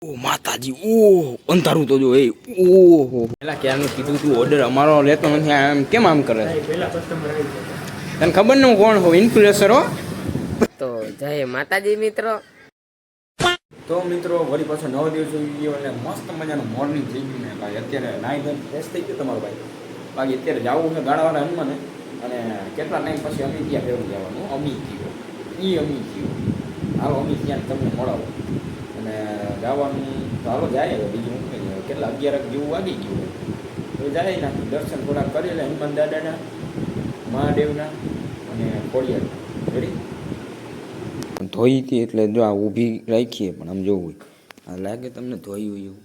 ઓ માતાજી ઓ અંધારું તો જો એ ઓહો પેલા ક્યારનું કીધું તું ઓર્ડર અમારો લેતો નથી આમ કેમ આમ કરે પેલા કસ્ટમર આવી તને ખબર ને હું કોણ હોઉં ઇન્ફ્લુએન્સર હો તો જય માતાજી મિત્રો. તો મિત્રો વળી પાછો નવો દિવસ થઈ ગયો અને મસ્ત મજાનું મોર્નિંગ થઈ ગયું ને ભાઈ અત્યારે નાઈ ધોઈને ફ્રેશ થઈ ગયું તમારું ભાઈ બાકી અત્યારે જવું છે ગાડાવાળા હનુમાને અને કેટલા ટાઈમ પછી અમી ત્યાં ફેરવું જવાનું અમી ગયો અમી ગયો હાલો અમી ત્યાં તમને મળાવો અને જવાનું તો હાલો જાય હવે બીજું મૂકી કેટલા 11 જેવું વાગી ગયું તો જાય ને દર્શન થોડા કરી લે હનુમાન દાદાના મહાદેવના અને ખોડિયારના રેડી ધોઈ હતી એટલે જો આ ઊભી રાખીએ પણ આમ જોવું આ લાગે તમને ધોઈ હોય એવું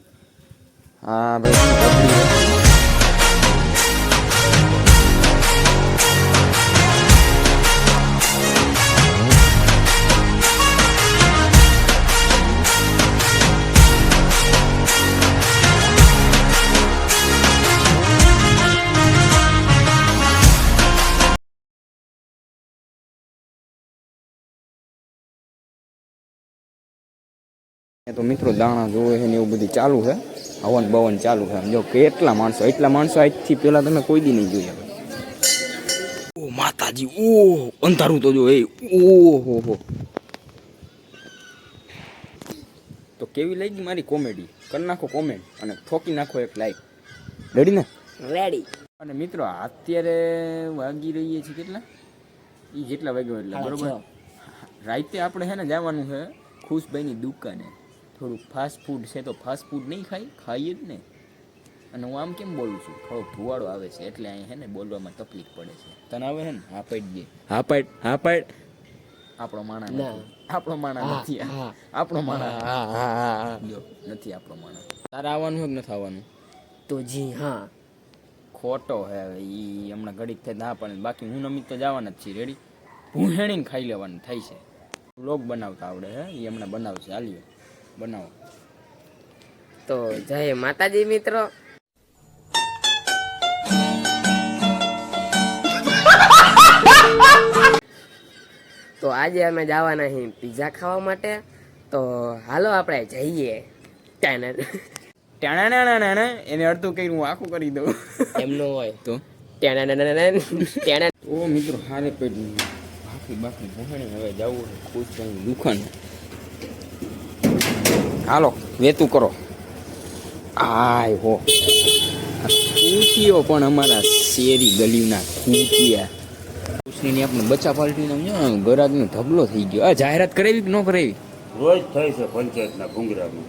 હા ભાઈ તો મિત્રો દાણા જોવે છે ને એવું બધું ચાલુ છે હવન બવન ચાલુ છે જો કેટલા માણસો એટલા માણસો આજથી પહેલા તમે કોઈ દી નહીં જોયા ઓ માતાજી ઓ અંધારું તો જો એ ઓહો તો કેવી લાગી મારી કોમેડી કરી નાખો કોમેન્ટ અને ઠોકી નાખો એક લાઈક રેડી ને રેડી. અને મિત્રો અત્યારે વાગી રહીએ છીએ કેટલા એ જેટલા વાગ્યો એટલે બરોબર રાતે આપણે છે ને જવાનું છે ખુશભાઈની દુકાને થોડુંક ફાસ્ટ ફૂડ છે તો ફાસ્ટ ફૂડ નહીં ખાઈએ જ ને અને હું આમ કેમ બોલું છું થોડોક ધુવાડો આવે છે એટલે અહીં છે ને બોલવામાં તકલીફ પડે છે તને આવે છે ને હા પાડ દે હા પાડ આપણો માણા નથી આપણો માણા જો નથી આપણો માણા તારે આવવાનું હોય કે નથી આવવાનું તો જી હા ખોટો હે એ હમણાં ઘડીક થાય ના પણ બાકી હું નમિત તો જવાના જ છીએ રેડી ભૂહેણીને ખાઈ લેવાનું થાય છે વ્લોગ બનાવતા આવડે હે એ હમણાં બનાવશે હાલ્યો બનાવો તો જય માતાજી મિત્રો. તો આજે અમે જવાના છીએ પીઝા ખાવા માટે તો હાલો આપણે જઈએ. એને અડધું કઈ હું આખું કરી દઉં એમનો હોય તો ઓ મિત્રો હારે પેટ બાકી ભૂખણી હવે જવું છે ખુશ દુકાન હાલો વેતું કરો આય હો ખૂટીઓ પણ અમારા શેરી ગલીના ખૂટિયા ખુશની આપણે બચ્ચા પાર્ટીનો ગરાગનો ઢગલો થઈ ગયો આ જાહેરાત કરાવી કે ન કરાવી રોજ થાય છે પંચાયતના ભૂંગરામાં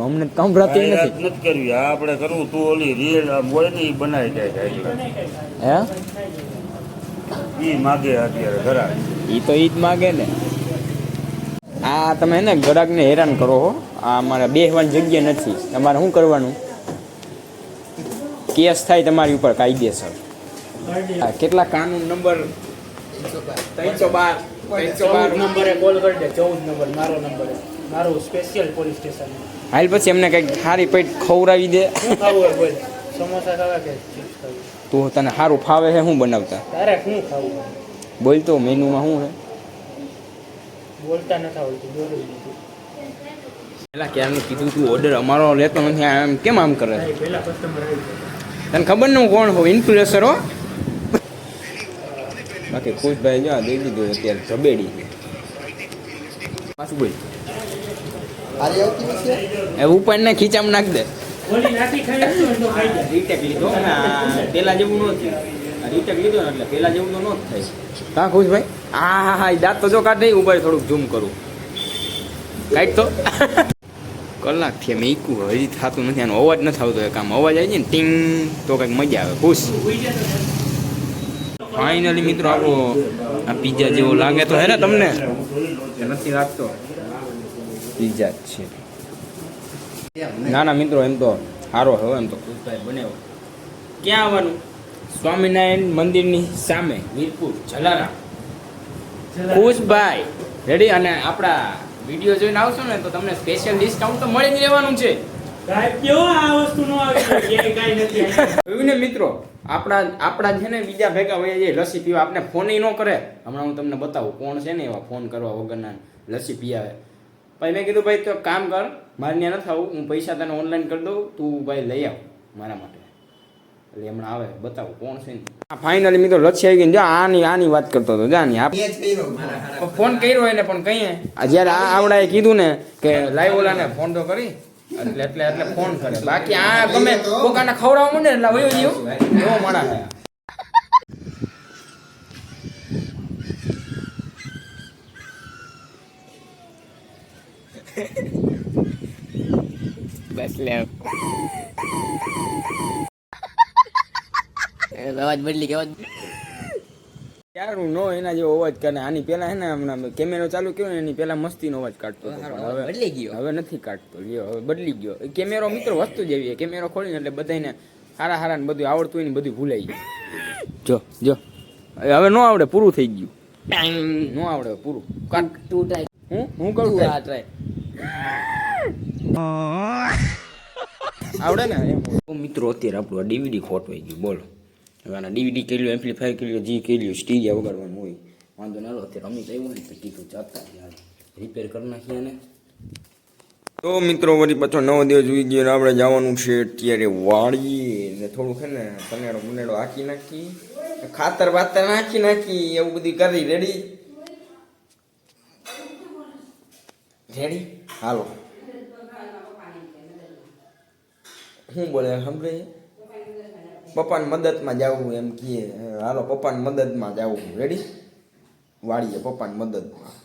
અમને કામ રાતે નથી કરવી આપણે કરવું તું ઓલી રીલ હોય ને એ બનાવી જાય હે ઈ માગે અત્યારે ઘરા ઈ તો ઈ જ માગે ને આ તમે ને ગ્રાહકને હેરાન કરો હો આ અમારે બેહવાની જગ્યા નથી તમારે શું કરવાનું કેસ થાય તમારી ઉપર કાયદેસર કેટલા કાનૂન નંબર 312 નંબરે કોલ કરી દે 14 નંબર મારો નંબર મારું સ્પેશિયલ પોલીસ સ્ટેશન હાલ પછી એમને કંઈક સારી પેટ ખવડાવી દે શું ખાવું હોય બોલ સમોસા ખાવા કે ચિપ્સ ખાવી તું તને સારું ફાવે છે શું બનાવતા તારે શું ખાવું હોય બોલ તો મેનુમાં શું છે બોલતા નથી આવડતું બોલું દીધું પેલા ક્યારનું કીધું તું ઓર્ડર અમારો લેતો નથી આમ કેમ આમ કરે પહેલા કસ્ટમર આવી તને ખબર ને હું કોણ હોઉં ઇન્ફ્લુએન્સર હો બાકી ખુશભાઈ જો દઈ દીધું અત્યારે ઝબેડી પાછું બોલ એ ઉપાડને ખીચામાં નાખ દે બોલી નાખી ખાઈ તો ખાઈ જાય રીટેક લીધો ને પેલા જેવું ન થયું રીટેક લીધો ને એટલે પેલા જેવું તો ન જ થાય કાં ખુશભાઈ હા દાંત તો જો કાઢ નહીં ઉભા થોડુંક ઝૂમ કરું કાઢ તો કલાકથી અમે ઈકું હજી થતું નથી આનો અવાજ નથી આવતો એક આમ અવાજ આવી જાય ને ટીંગ તો કંઈક મજા આવે ખુશ ફાઇનલી મિત્રો આપણો આ પીઝા જેવો લાગે તો હે ને તમને નથી લાગતો પીઝા જ છે ના ના મિત્રો એમ તો સારો હવે એમ તો ખુશભાઈ બનાવ્યો ક્યાં આવવાનું સ્વામિનારાયણ મંદિરની સામે વીરપુર જલારામ ખુશભાઈ રેડી અને આપણા વિડીયો જોઈને આવશો ને તો તમને સ્પેશિયલ ડિસ્કાઉન્ટ તો મળી જ રહેવાનું છે સાહેબ કેવો આ વસ્તુ નો આવી કાઈ નથી જોયું ને મિત્રો આપણા છે ને બીજા ભેગા હોય જે લસ્સી પીવા આપણે ફોન ન કરે હમણાં હું તમને બતાવું કોણ છે ને એવા ફોન કરવા વગરના લસ્સી પીવે પછી મેં કીધું ભાઈ તો કામ કર, મારે ત્યાં નથી આવું, હું પૈસા તને ઓનલાઈન કરી દઉં, તું ભાઈ લઈ આવ મારા માટે. એટલે હમણાં આવે બતાવું કોણ છે ને. ફાઇનલી મિત્રો લચ્છી આવી ગઈ. જા આની વાત કરતો હતો. જા ફોન કર્યો એને પણ કહીએ જ્યારે આવડાએ કીધું ને કે લાઈવ ઓલાને ફોન તો કરી એટલે ફોન કરે. બાકી આ ગમે કોકાને ખવડાવવા માંડે એટલે વયો ગયો એવો માણા છે. બસ લે અવાજ બદલી કે અવાજ યારું નો એના જેવો અવાજ કરે. આની પેલા હે ને હમણાં કેમેરો ચાલુ કર્યો ને એની પેલા મસ્તીનો અવાજ કાઢતો હતો. પણ હવે બદલી ગયો. હવે નથી કાઢતો. લ્યો હવે બદલી ગયો. કેમેરો મિત્રો વસ્તુ જેવી છે. કેમેરો ખોલીને એટલે બધાને હારા ને બધું આવડતું હોય ને બધું ભૂલાઈ ગયું. જો હવે નો આવડે, પૂરું થઈ ગયું. નો આવડે પૂરું. કાટ તું ટ્રાય. હું કરું આ ટ્રાય આવડે ને એમ. મિત્રો અત્યારે આપણું ડીવીડી ખોટવાઈ ગયું. બોલો હવે આના ડીવીડી કર્યું, એમ્પ્લીફાયર કર્યું, જી કર્યું, સ્ટીરિયા વગાડવાનું હોય. વાંધો ના લો. અત્યારે અમિત આવ્યું ને તો કીધું ચાલતા રિપેર કરી નાખીએ ને. તો મિત્રો વળી પાછો નવો દિવસ ઉઈ ગયો ને આપણે જવાનું છે અત્યારે વાળી ને થોડુંક છે ને સનેડો મુનેડો હાકી નાખી, ખાતર બાતર નાખી એવું બધું કરી. રેડી રેડી હાલો. શું બોલે સાંભળે? પપ્પાની મદદમાં જવું એમ કહીએ. હાલો પપ્પાની મદદમાં જવું. રેડી વાળીએ પપ્પાની મદદમાં.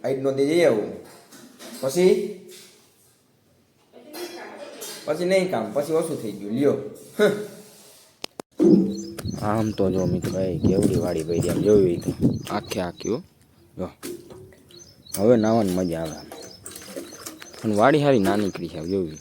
આઈડનો દે જઈ આવું. પછી નહીં કામ, પછી ઓછું થઈ ગયું. લ્યો આમ તો જો મિત્રો કેવડી વાડી ભાઈ આમ જોયું તો આખી જો હવે નાવાની મજા આવે. અને વાડી સારી નાની કરી છે જોવી.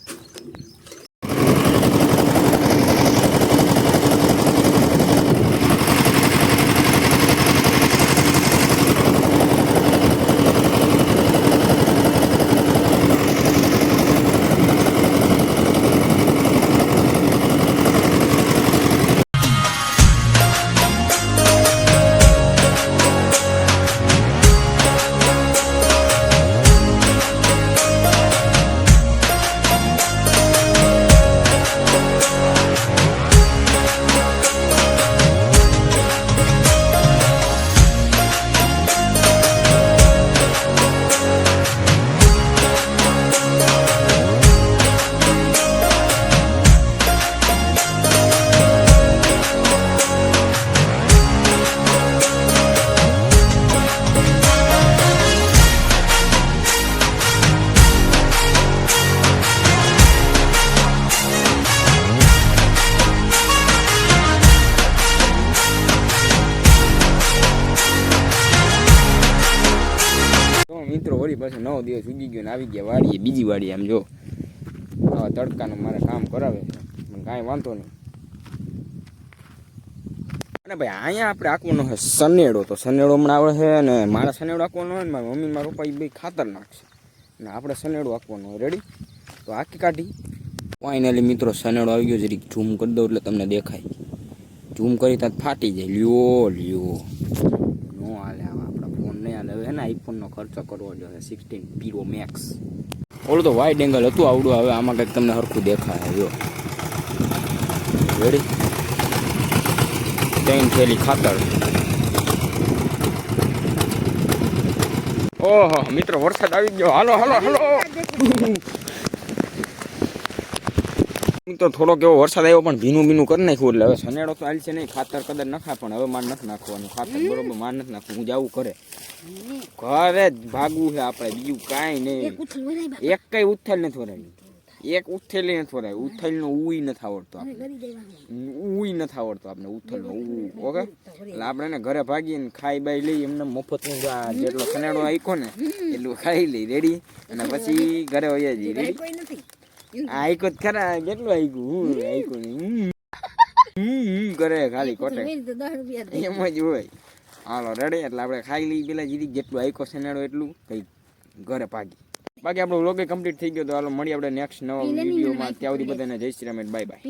મિત્રો વળી પાછો નવો દિવસ ઉગી ગયો ને આવી ગયા વાડીએ. બીજી વાડી આમ જો આવા તડકાનું મારે કામ કરાવે છે પણ કાંઈ વાંધો નહીં. અને ભાઈ અહીંયા આપણે આંકવાનો છે સનેડો. તો સનેડો હમણાં આવડે છે અને મારા સનેડો આંકવાનો હોય ને મારા મમ્મી મારા પપ્પા એ ભાઈ ખાતર નાખશે અને આપણે સનેડો આંકવાનો હોય. રેડી તો આંકી કાઢી. ફાઇનલી મિત્રો સનેડો આવી ગયો. જરીક ઝૂમ કરી દઉં એટલે તમને દેખાય. ઝૂમ કરી ત્યાં ફાટી જાય. લ્યો નો હાલે આવા આપણા ફોન નહીં હાલે. હવે એના આઈફોનનો ખર્ચો કરવો જોઈએ 16 Pro Max. ઓલું તો વાઇડ એંગલ હતું આવડું. હવે આમાં કંઈક તમને સરખું દેખાય. જો રેડી 3 થેલી ખાતર. ઓહો મિત્રો વરસાદ આવી ગયો. હાલો મિત્રો થોડોક એવો વરસાદ આવ્યો પણ ભીનું કરી નાખ્યું. એટલે હવે સનેડો તો હાલ છે નહીં. ખાતર કદાચ નખા પણ હવે માર નથી નાખવાનું ખાતર. બરોબર માર નથી નાખવું. હું જાવું ઘરે જ ભાગવું છે આપણે. બીજું કાંઈ નહીં. એક કઈ ઉથેલ નથી વરાવી. એક ઉથેલી નથી વરાવી. ઉથેલનો ઉઈ નથી આવડતો આપણે. ઉઈ નથી આવડતો આપણે ઉથેલનો ઓકે. એટલે આપણે એને ઘરે ભાગીને ખાઈ બાઈ લઈ એમને મફતનું જેટલો સનેડો આઈકો ને એટલું ખાઈ લઈ. રેડી અને પછી ઘરે વયા જઈએ. રેડી આઈકો ખરા કેટલું આઈકો નહીં કરે ખાલી કોટે એમ જ હોય. હાલો રેડી એટલે આપણે ખાઈ લઈ પેલા જીરી જેટલું આઈકો સનેડો એટલું કઈ ઘરે ભાગી. બાકી આપણો વ્લોગ કમ્પ્લીટ થઈ ગયો. તો હાલો મળીએ આપણે નેક્સ્ટ નવા વિડીયોમાં. ત્યાં સુધી બધાને જય શ્રી રામ, બાય બાય.